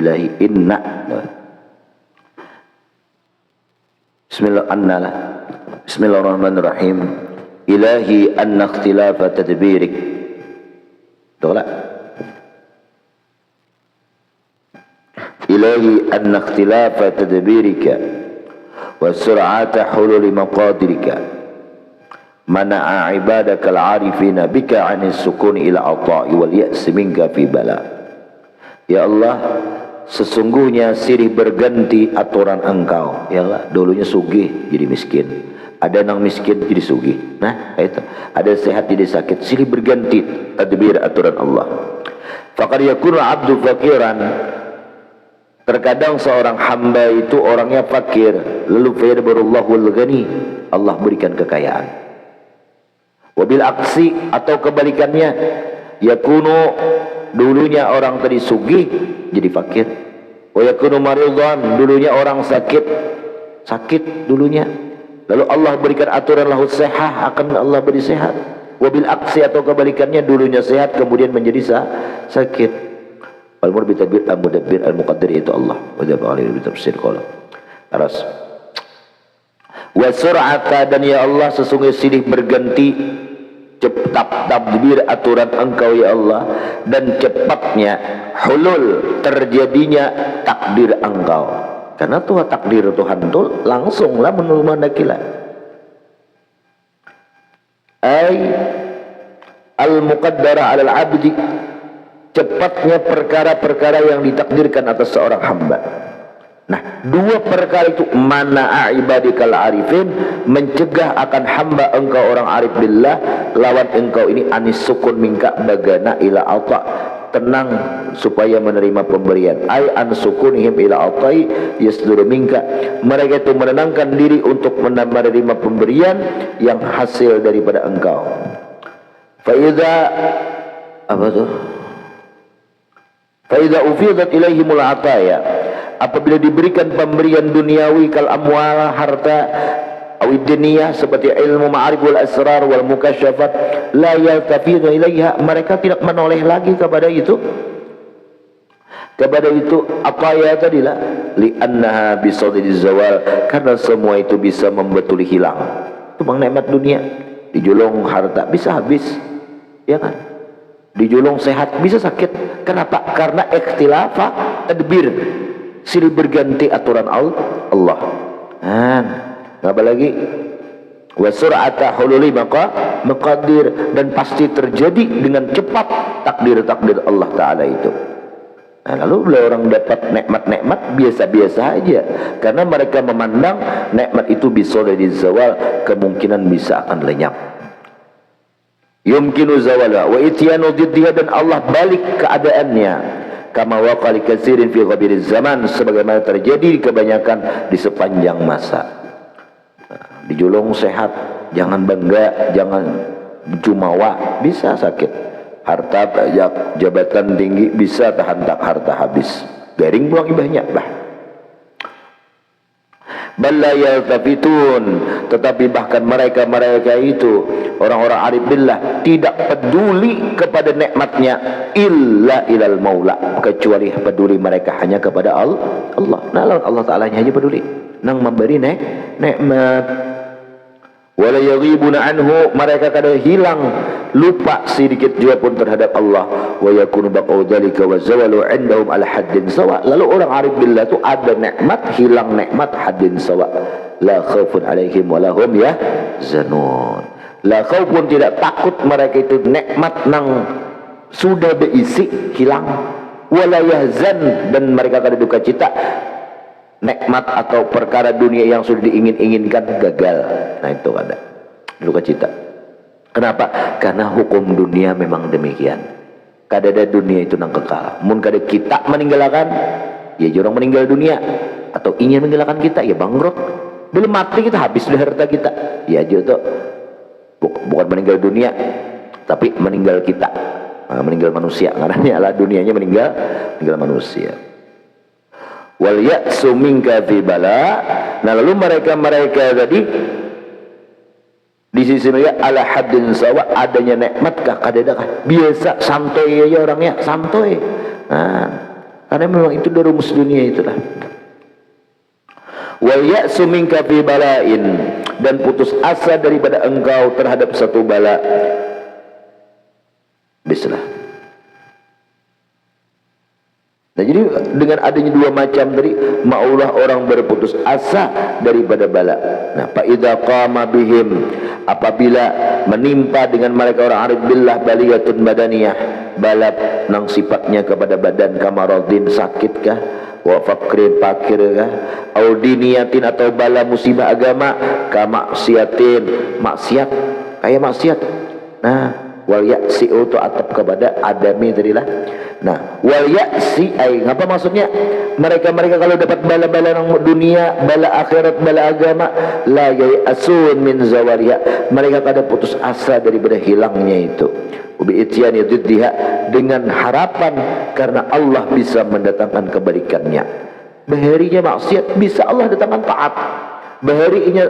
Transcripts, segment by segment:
ilahi inna. Bismillahirrahmanirrahim. Ilahi anna ikhtilafa tadbirik. Betul tak? Ilahi anna ikhtilafa tadbirika wa sur'ata hululi maqadirika mana'a ibadaka al-arifina bika 'anis sukuni ila ata'i wal ya'si minka fi bala. Ya Allah, sesungguhnya silih berganti aturan engkau. Ya Allah, dulunya sugih jadi miskin, ada yang miskin jadi sugih. Nah, itu ada sehat jadi sakit, silih berganti tadbir aturan Allah. Faqad yakunu 'abdu faqiran, terkadang seorang hamba itu orangnya fakir, lalu fayadbarullahul ghani, Allah berikan kekayaan. Wabil aksi, atau kebalikannya, yakunu, dulunya orang tadi sugih jadi fakir. Wa yakunu maridhan, dulunya orang sakit dulunya, lalu Allah berikan aturan lahu sihah, akan Allah beri sehat. Wabil aksi, atau kebalikannya, dulunya sehat kemudian menjadi sakit. Al-mudabbir al-mudabbir al-muqaddir, itu Allah. Wa jalla alaihi bitafsir qala aras. Wa sur'ata, dan ya Allah sesungguhnya silih berganti tadbir aturan engkau ya Allah, dan cepatnya hulul terjadinya takdir engkau, karena Tuhan takdir Tuhan itu langsunglah menulmanakilah. Ay al-muqaddara 'alal 'abdi, cepatnya perkara-perkara yang ditakdirkan atas seorang hamba. Nah, dua perkara itu, mana ibadikal arifin, mencegah akan hamba engkau orang arif billah, lawan engkau ini anis sukun minka bagana ila alta, tenang supaya menerima pemberian. Ay an sukunihim ila altai yasduru minka, mereka itu menenangkan diri untuk menerima pemberian yang hasil daripada engkau. Faida apa tuh? Faida ufidat ilaihimul ataya, apabila diberikan pemberian duniawi kal amwal, harta, awid dunia, seperti ilmu ma'arif wal asrar wal mukasyafat, la yaltafidu ilaiha, mereka tidak menoleh lagi kepada itu ataya tadilah, li annaha bisadil zawal, karena semua itu bisa membetuli hilang. Itu bang nikmat dunia, dijulung harta bisa habis, ya kan? Dijulung sehat bisa sakit. Kenapa? Karena ikhtilafa tadbir, silih berganti aturan Allah. Apa lagi? Wa sur'ata hululi maqadir, dan pasti terjadi dengan cepat takdir-takdir Allah Ta'ala itu. Nah, lalu bila orang dapat nikmat-nikmat biasa-biasa aja, karena mereka memandang nikmat itu bisa dari zawal, kemungkinan bisa akan lenyap. Yumkinu zawala wa ityanu diddiha, dan Allah balik keadaannya, kama waqali katsirin fi ghabiriz zaman, sebagaimana terjadi kebanyakan di sepanjang masa. Dijulung sehat jangan bangga, jangan jumawa, bisa sakit. Harta banyak, jabatan tinggi, bisa tahan tak harta habis, garing buang ibahnya bah. Balla yaltafitun, tetapi bahkan mereka itu orang-orang arif billah tidak peduli kepada nikmatnya illa ilal maula, kecuali peduli mereka hanya kepada Allah. Nah, Allah Ta'ala hanya peduli nang memberi nikmat. Wala yaghibuna anhu, mereka kadang hilang, lupa sedikit juga pun terhadap Allah. Wa yakunu baqau dzalika wa zawalu indahum ala haddin sawa, lalu orang arif billah itu ada nikmat, hilang nikmat haddin sawa. La khaufun alaihim wa lahum yahzanun, la khaufun, tidak takut mereka itu nikmat nang sudah berisi hilang, wala yahzan, dan mereka kada duka cita nikmat atau perkara dunia yang sudah diingin-inginkan gagal. Nah, itu ada duka cita. Kenapa? Karena hukum dunia memang demikian. Kada ada dunia itu nang kekal. Mun kada kita meninggalkan, ya jorong meninggal dunia, atau ingin meninggalkan kita, ya bangkrut. Belum mati kita habis sudah harta kita, ya jodoh. Bukan meninggal dunia, tapi meninggal kita. Nah, meninggal manusia, karena lah dunianya meninggal manusia. Wal ya'su minka fi bala. Nah, lalu mereka tadi di sisi mereka ala haddin sawa, adanya nikmat kah kadadakah biasa santai aja orangnya, santai. Nah, Karena memang itu dari rumus dunia itulah. Wal ya'su minka fi bala'in, dan putus asa daripada engkau terhadap satu bala. Bismillah. Nah, jadi dengan adanya dua macam tadi, maulah orang berputus asa daripada bala. Nah, fa idza qama bihim, apabila menimpa dengan mereka orang arif billah baliyatun badaniyah, bala nang sifatnya kepada badan, kamaradin sakitkah, wa faqrin pakirkah, au diniyatin atau bala musibah agama, kamaksiatin maksiat, kayak maksiat. Nah, wal ya'si itu atap kepada adami tadilah. Nah, wal ya'si apa maksudnya? Mereka kalau dapat bala-bala ng dunia, bala akhirat, bala agama, la ya'asun min zawariha, mereka kada putus asa daripada hilangnya itu. Ubi ityani diddiha, dengan harapan karena Allah bisa mendatangkan kebalikannya. Baharinya maksiat bisa Allah datangkan taat. Baharinya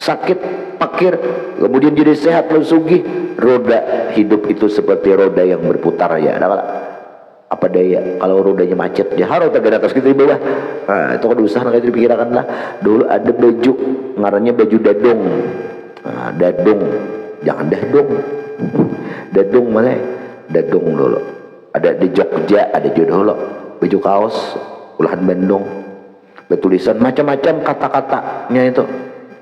sakit, pakir, kemudian jadi sehat lalu sugih. Roda hidup itu seperti roda yang berputar ya. Apa daya kalau rodanya macet ya harus tegak atas kita di bawah. Nah, itu kan usah itu dipikirkan lah. Dulu ada baju ngarannya baju dadong. Nah, dadong, jangan dadong. Dadong mana? Dadong dulu. Ada di Jogja, ada di dulu baju kaos ulahan Bandung. Bertulisan macam-macam kata-katanya itu.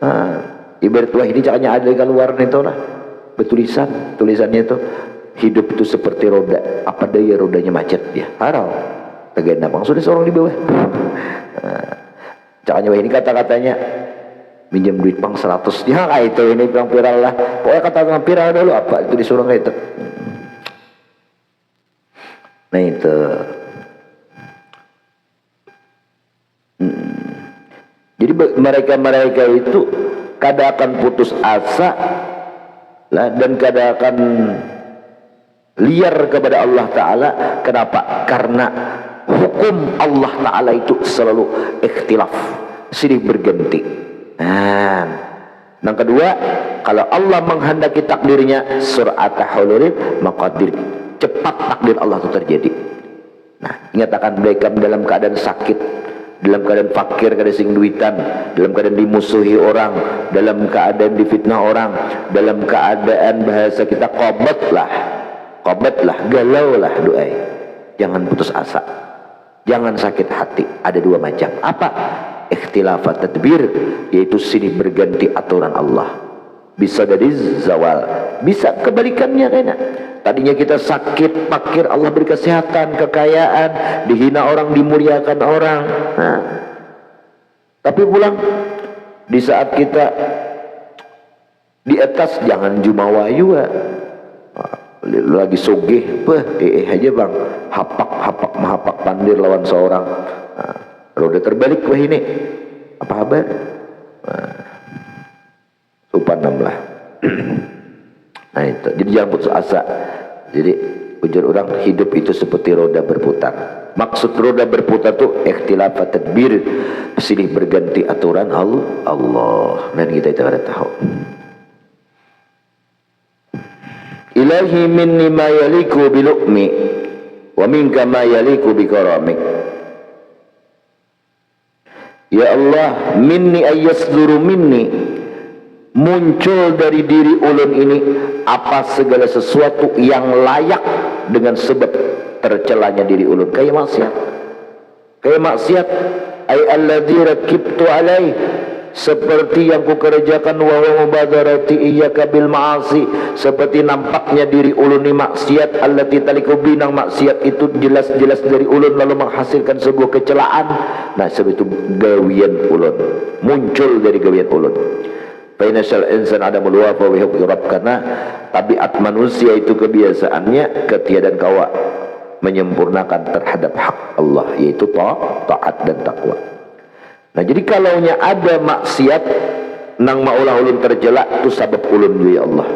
Nah, ibarat wah ini caranya ada di luar itu lah. Tulisannya itu hidup itu seperti roda, apa daya rodanya macet ya harau tegak napang sudah seorang di bawah. Caranya wah ini kata-katanya minjem duit pang 100 ya kayak itu ini bilang viral lah, pokoknya kata-kata viral dulu apa itu disuruh kayak itu. Nah itu jadi mereka itu kadang akan putus asa lah, dan kadang akan liar kepada Allah Ta'ala. Kenapa? Karena hukum Allah Ta'ala itu selalu ikhtilaf, silih berganti. Nah, yang kedua, kalau Allah menghendaki takdirnya sur'ata hulurin maqadir, cepat takdir Allah itu terjadi. Nah, nyatakan mereka dalam keadaan sakit, dalam keadaan fakir, kada sing duitan, dalam keadaan dimusuhi orang, dalam keadaan difitnah orang, dalam keadaan bahasa kita qobat lah, galau lah doa. Jangan putus asa, jangan sakit hati. Ada dua macam. Apa? Ikhtilafat tadbir, yaitu silih berganti aturan Allah. Bisa dari zawal, bisa kebalikannya kayaknya. Tadinya kita sakit, fakir, Allah beri kesehatan, kekayaan, dihina orang, dimuliakan orang. Nah, tapi pulang di saat kita di atas jangan jumawayu lagi sogeh, aja bang, hapak pandir lawan seorang. Nah, roda terbalik wah ini, apa kabar? Supanam lah. Nah itu, jadi jangan putus asa. Jadi ujar orang hidup itu seperti roda berputar. Maksud roda berputar itu ikhtilafat tadbir, silih berganti aturan Allah. Dan kita itu ada tahu. Ilahi minni ma yaliku bilukmi wa minka ma yaliku bikaramik. Ya Allah, minni ayyasduru minni, muncul dari diri ulun ini apa segala sesuatu yang layak dengan sebab tercelanya diri ulun. Kayak maksiat ay alladzi rakibtu alai, seperti yang kukerjakan wa mubadarati iyyaka bil ma'asi, seperti nampaknya diri ulun ini maksiat. Allati taliku binang, maksiat itu jelas-jelas dari ulun lalu menghasilkan sebuah kecelaan. Nah sebab itu gawian ulun, muncul dari gawian ulun. Fainasal insan ada meluapa wihuk, karena tabiat manusia itu kebiasaannya ketiadaan kawa menyempurnakan terhadap hak Allah, yaitu taat dan takwa. Nah jadi kalaunya ada maksiat nang maulah ulun tercela, itu sabab ulun ya Allah.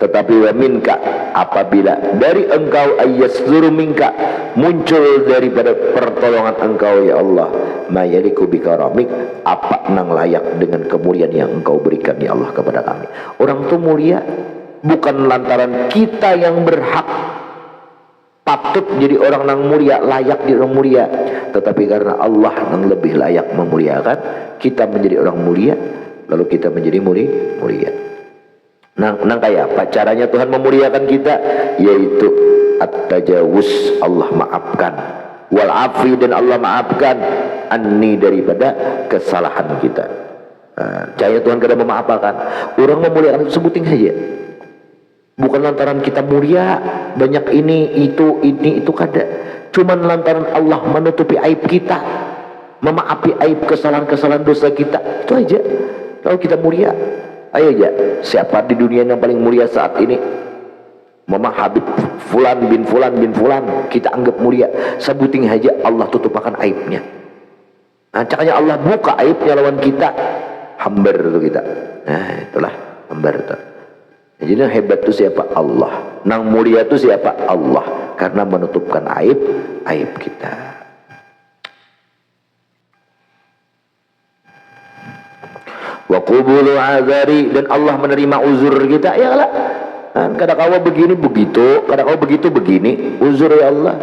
Tetapi wa minka, apabila dari engkau ayyasduru minka, muncul daripada pertolongan engkau ya Allah, mayaliku bikaramik, apa nang layak dengan kemuliaan yang engkau berikan ya Allah kepada kami. Orang itu mulia bukan lantaran kita yang berhak patut jadi orang yang mulia, layak jadi orang mulia. Tetapi karena Allah yang lebih layak memuliakan, kita menjadi orang mulia, lalu kita menjadi mulia. Nang kayak apa caranya Tuhan memuliakan kita? Yaitu at-tajawuz, Allah maafkan, wal afi, dan Allah maafkan anni, daripada kesalahan kita. Caranya Tuhan kada memaafkan. Orang memuliakan itu sebutin saja. Bukan lantaran kita mulia, banyak ini itu kada. Cuman lantaran Allah menutupi aib kita, memaafi aib kesalahan-kesalahan dosa kita. Itu aja. Lalu kita mulia. Ayo aja, siapa di dunia yang paling mulia saat ini? Mama Habib Fulan bin Fulan bin Fulan, kita anggap mulia. Sebutin aja, Allah tutupakan aibnya. Nah, caranya Allah buka aibnya lawan kita, hambar itu kita. Nah, itulah hambar itu. Jadi yang hebat itu siapa? Allah. Nang mulia itu siapa? Allah. Karena menutupkan aib kita. Wa qubulu azari, dan Allah menerima uzur kita. Ya Allah, kadang kau begini begitu, kadang kau begitu begini, uzur ya Allah.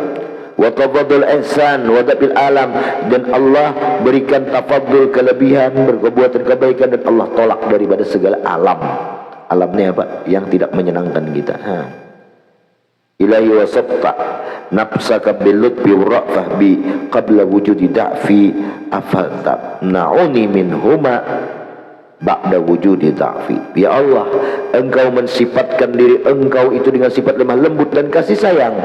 Wa tafadul ihsan wa dabil alam, dan Allah berikan tafadul, kelebihan, berkebuatan kebaikan, dan Allah tolak daripada segala alam. Alamnya apa? Yang tidak menyenangkan kita. Ilahi wa sabta nafsaka bil lutfi wa ra'fah bi qabla wujudi da'fi afalta na'uni minhuma ba'da wujudi da'fi. Ya Allah, Engkau mensifatkan diri Engkau itu dengan sifat lemah lembut dan kasih sayang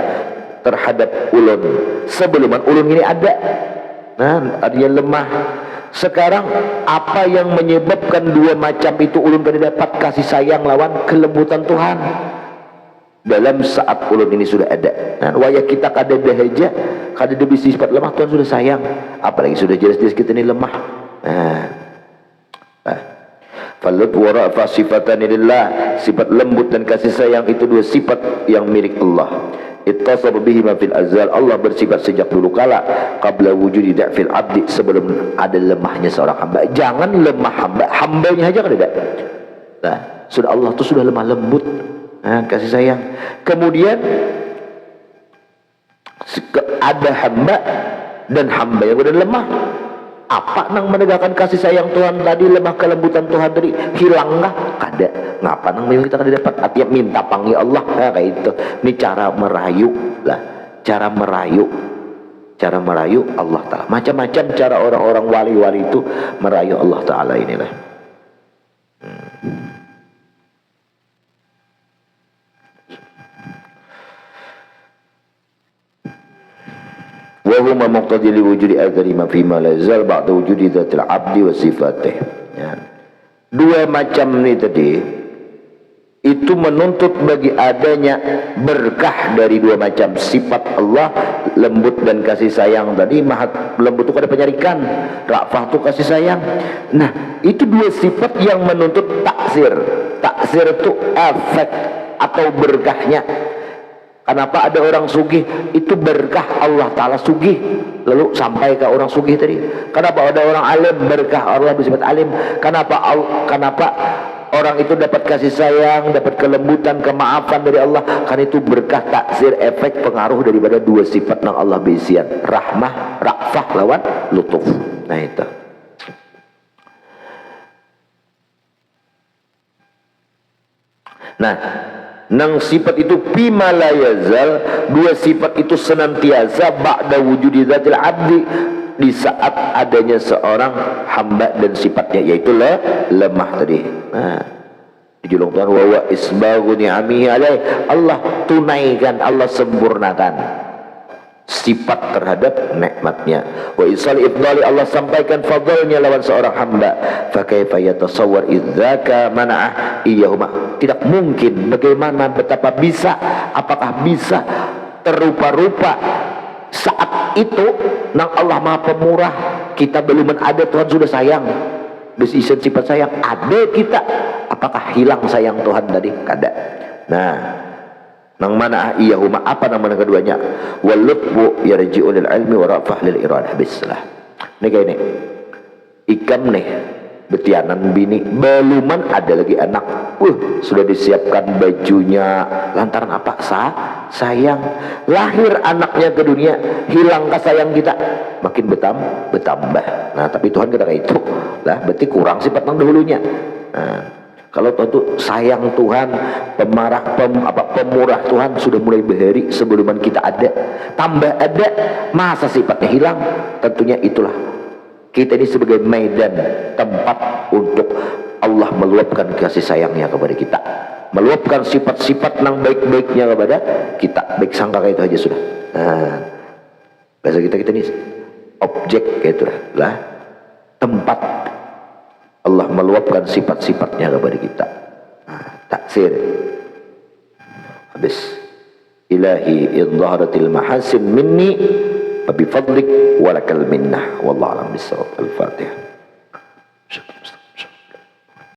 terhadap ulun sebelum ulun ini ada. Nah, artinya lemah. Sekarang apa yang menyebabkan dua macam itu ulun kada dapat kasih sayang lawan kelembutan Tuhan dalam saat ulun ini sudah ada. Nah, wayah kita kada dahaja, kada ada sifat lemah, Tuhan sudah sayang. Apalagi sudah jelas-jelas kita ini lemah. Falut wa rafa sifatan lillah, sifat lembut dan kasih sayang itu dua sifat yang milik Allah. Ittasaba bihi ma fil azal, Allah bersifat sejak dulu kala, qabla wujudi da'fil abdi, sebelum ada lemahnya seorang hamba. Jangan lemah hambanya aja kan ada. Nah, sudah Allah itu sudah lemah lembut, kasih sayang. Kemudian ada hamba dan hamba yang udah lemah. Apa nang menegakkan kasih sayang Tuhan tadi, lemah kelembutan Tuhan tadi hilang nggak? Kada. Ngapa nang memang kita kada dapat? Artinya minta panggil Allah, kayak itu. Ini cara merayu lah, cara merayu Allah Taala. Macam-macam cara orang-orang wali-wali itu merayu Allah Taala inilah. Wa huma muqtadi li wujudi azali ma fi ma la yazal ba'da wujudi dzatil abdi wa sifatih. Ya. Dua macam ini tadi itu menuntut bagi adanya berkah dari dua macam sifat Allah, lembut dan kasih sayang tadi. Maha lembut itu kada penyarikan, rafah itu kasih sayang. Nah, itu dua sifat yang menuntut taksir. Taksir itu efek atau berkahnya. Kenapa ada orang sugih itu berkah Allah Ta'ala sugih, lalu sampai ke orang sugih tadi. Kenapa ada orang alim, berkah Allah bersifat alim. Kenapa orang itu dapat kasih sayang, dapat kelembutan, kemaafan dari Allah? Karena itu berkah, taksir, efek, pengaruh daripada dua sifat yang Allah berisian, rahmah, ra'fah lawan lutuf. Nah itu. Nah, nang sifat itu bima la yazal, dua sifat itu senantiasa ba'da wujudi dzatil abdi, di saat adanya seorang hamba dan sifatnya, yaitu lemah tadi. Nah, dijulung Tuhan wa isbaghu ni'amihi alaih, Allah tunaikan, Allah sempurnakan sifat terhadap nikmatnya. Wa isal ifdali, Allah sampaikan fadlnya lawan seorang hamba. Fa kaifa yatasawwar idzaka mana'ah iyahuma, tidak mungkin, bagaimana, betapa bisa, apakah bisa terupa-rupa saat itu nang Allah Maha Pemurah, kita belum ada, Tuhan sudah sayang, berisian sifat sayang, ada kita, apakah hilang sayang Tuhan tadi? Kada. Nah, nang mana iyahuma, apa nama keduanya? Walutfu yarji'u lil ilmi wa rafah lil iradah. Bismillah. Ini kayak ini ikam nih betianan bini, beluman ada lagi anak, sudah disiapkan bajunya. Lantaran apa? Sayang. Lahir anaknya ke dunia, hilang kasih sayang kita, makin bertambah. Nah, tapi Tuhan kata itu lah, berarti kurang sifat yang dahulunya. Nah, kalau tentu sayang Tuhan, pemurah Tuhan sudah mulai berhari sebelum kita ada, tambah ada, masa sifatnya hilang? Tentunya itulah kita ini sebagai medan, tempat untuk Allah meluapkan kasih sayangnya kepada kita, meluapkan sifat-sifat yang baik-baiknya kepada kita. Baik sangka kayak itu aja sudah. Nah, bahasa kita ini objek kayak itu lah, tempat Allah meluapkan sifat-sifatnya kepada kita. Nah, taksir habis. Ilahi idharatil mahasin minni, Abi fadlik walakal minnah. Wallahu a'lam bishawab. Al-Fatihah.